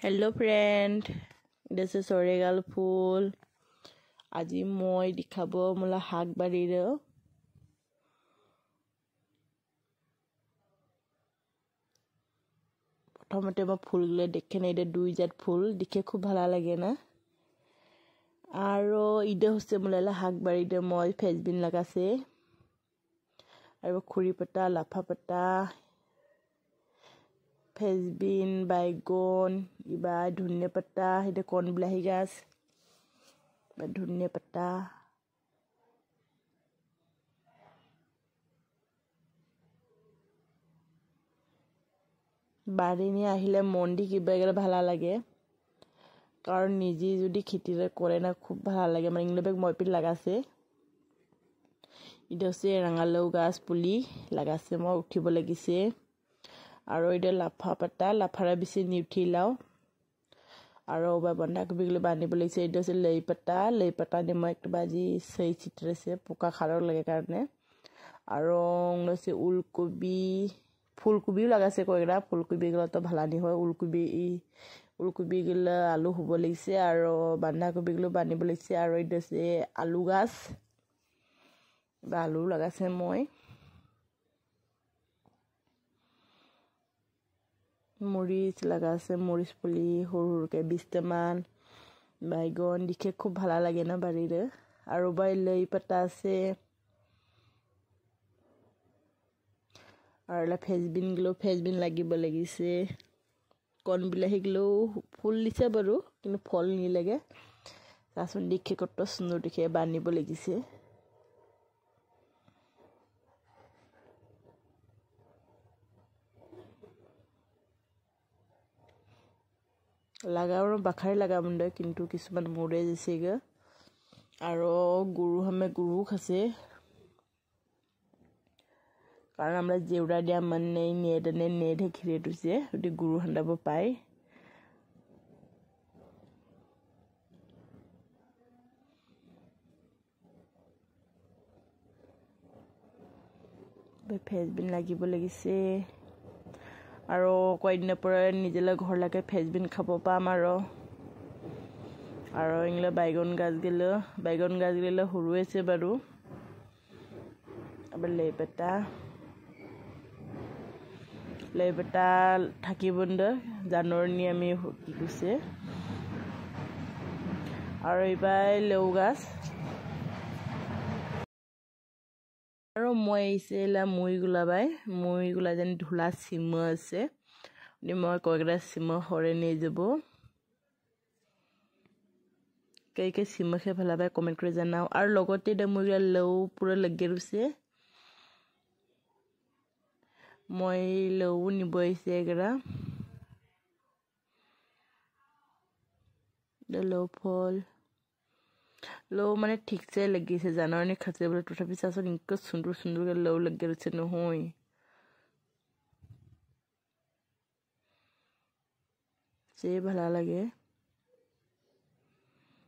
Hello friend, this is oregal ফুল আজি মই দেখাব মোলা শাক বাৰীৰ প্ৰথমতে মই ফুলগুলো দেখে না এটা দুই জাত ফুল দেখে খুব ভালো লাগে না আৰু ইদে হচ্ছে মোলা শাক বাৰীৰ মই ফেজবিন লাগাছে আৰু খুৰি পাতা লাফা পাতা ফেজবিন বাইগন ইবা ধনিয়া পাতা হেতে কোন বিলাহী গাছ বা ধনিয়া পাতা বাড়িনি আহিলে মন্দি কিবা গেলে ভালো লাগে কারণ নিজে যদি খেতি করে না খুব ভালো লাগে মানে ইংলেবেক মইপিল লাগাছে এটা হচ্ছে রাঙালাও গাছ পুলি লাগাছে মই উঠিব লাগিছে আৰু এটা লাফা পাতা লাফাৰা বেছি নিউঠি লাও আৰু বন্ধাকবিগুলো বান্ধিব লাগিছে এটা হচ্ছে লাই পাতা দি মই একটা বাজি সেই চিত্রেছে পোকা খাৰৰ লাগে কাৰণে আৰু হচ্ছে উলকবি ফুলকবিও লাগাছে কয়রা ফুলকবি গুলো তো ভালানি হয় উলকবি গুলো আলু হব লাগিছে আৰু বন্ধাকবি গুলো বান্ধিব লাগিছে আৰু এটা হচ্ছে আলু গাছ বা আলু লাগাছে মই মরিচ লাগাছে মরিচ পুলি হরুরকে 20টা মান বাইগন দেখে খুব ভালো লাগে না বাড়ির আর বাই লাই পাতা আছে আর ফেজবিন লাগিব লাগিছে কোন বিলাহী গুলো ফুল দিছে বাৰু কিন্তু ফল নি লাগে চাচোন দেখে কত সুন্দৰ দেখে বানিব লাগিছে লাগাও বাখাৰে লাগামন্দে কিন্তু কিছুমান মৰে যেছেগে আৰু গুৰু খাছে কাৰণ আমৰা জেউৰা দিয়া মানে নেট ঘিৰে দিছে ওটি গুৰু হান্দাব পায় ফেজবিন লাগিব লাগিছে আৰু কয়দিনৰ পৰা নিজেলা ঘৰ লাগে ফেজবিন খাব পাম আৰু ইংলা বাইগন গাছ গেলে সৰু আছে বাৰু আবাৰ লাই পাতা থাকিবন্দ জানুৱাৰী আমি কি কৈছে আৰু এইবাৰ লেউ গাছ আৰু মই এইলা মুইগুলা যেন ধুলা সিম আছে মই কয়গৰা সিম হৰে নিয়ে যাব কে সিম খে ভালা বাই কমেন্ট কৰি জানাও আৰু লগতে দে মুইগুলা লেউ পুৰা লাগি ৰছে মই লেউ নিব আহিছে এগৰা লেউ ফল লেউ মানে ঠিকছে লাগিছে জানুৱাৰী খাছে বলে তথাপি চাচোন ইনকে সুন্দৰ লেউ লাগি ৰছে নহয় সে ভালো লাগে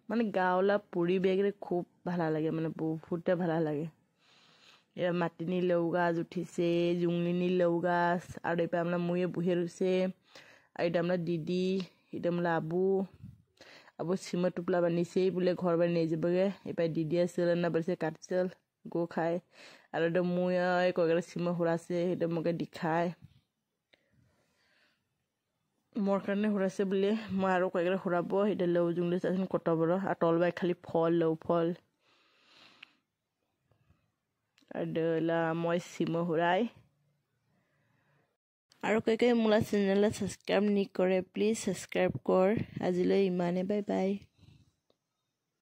মানে গাওলা পরিবেশ খুব ভালো লাগে মানে বহুতে ভালো লাগে এরা মাটিনি লেউ গাছ উঠিছে জুংলিনি লেউ গাছ আর এটা আমরা মুয়ে বহে রয়েছে আর এটা আমরা দিদি এটা আমরা আবু সিমা টুপলা বানিছে বলে ঘর বানি নিয়ে যাবগে এবার দিদি আছে না বাড়িছে কাটছিল গো খায় আর এটা মুয়ে কয়েকটা সিমা হুড়াছে এটা মোকে দেখায় মোর কারণে হুড়াছে বলে মই আৰু কয়েকটা হুড়াব এটা লেউ জুংলি চাচোন কত বড় আৰ তলবাই খালি ফল লেউ ফল আৰ মই সিমো হুড়াই আৰু কয়েকে মোলা চেনেল সাবস্ক্ৰাইব নি কৰে প্লিজ সাবস্ক্ৰাইব কৰ আজিলৈ ইমানে বাই বাই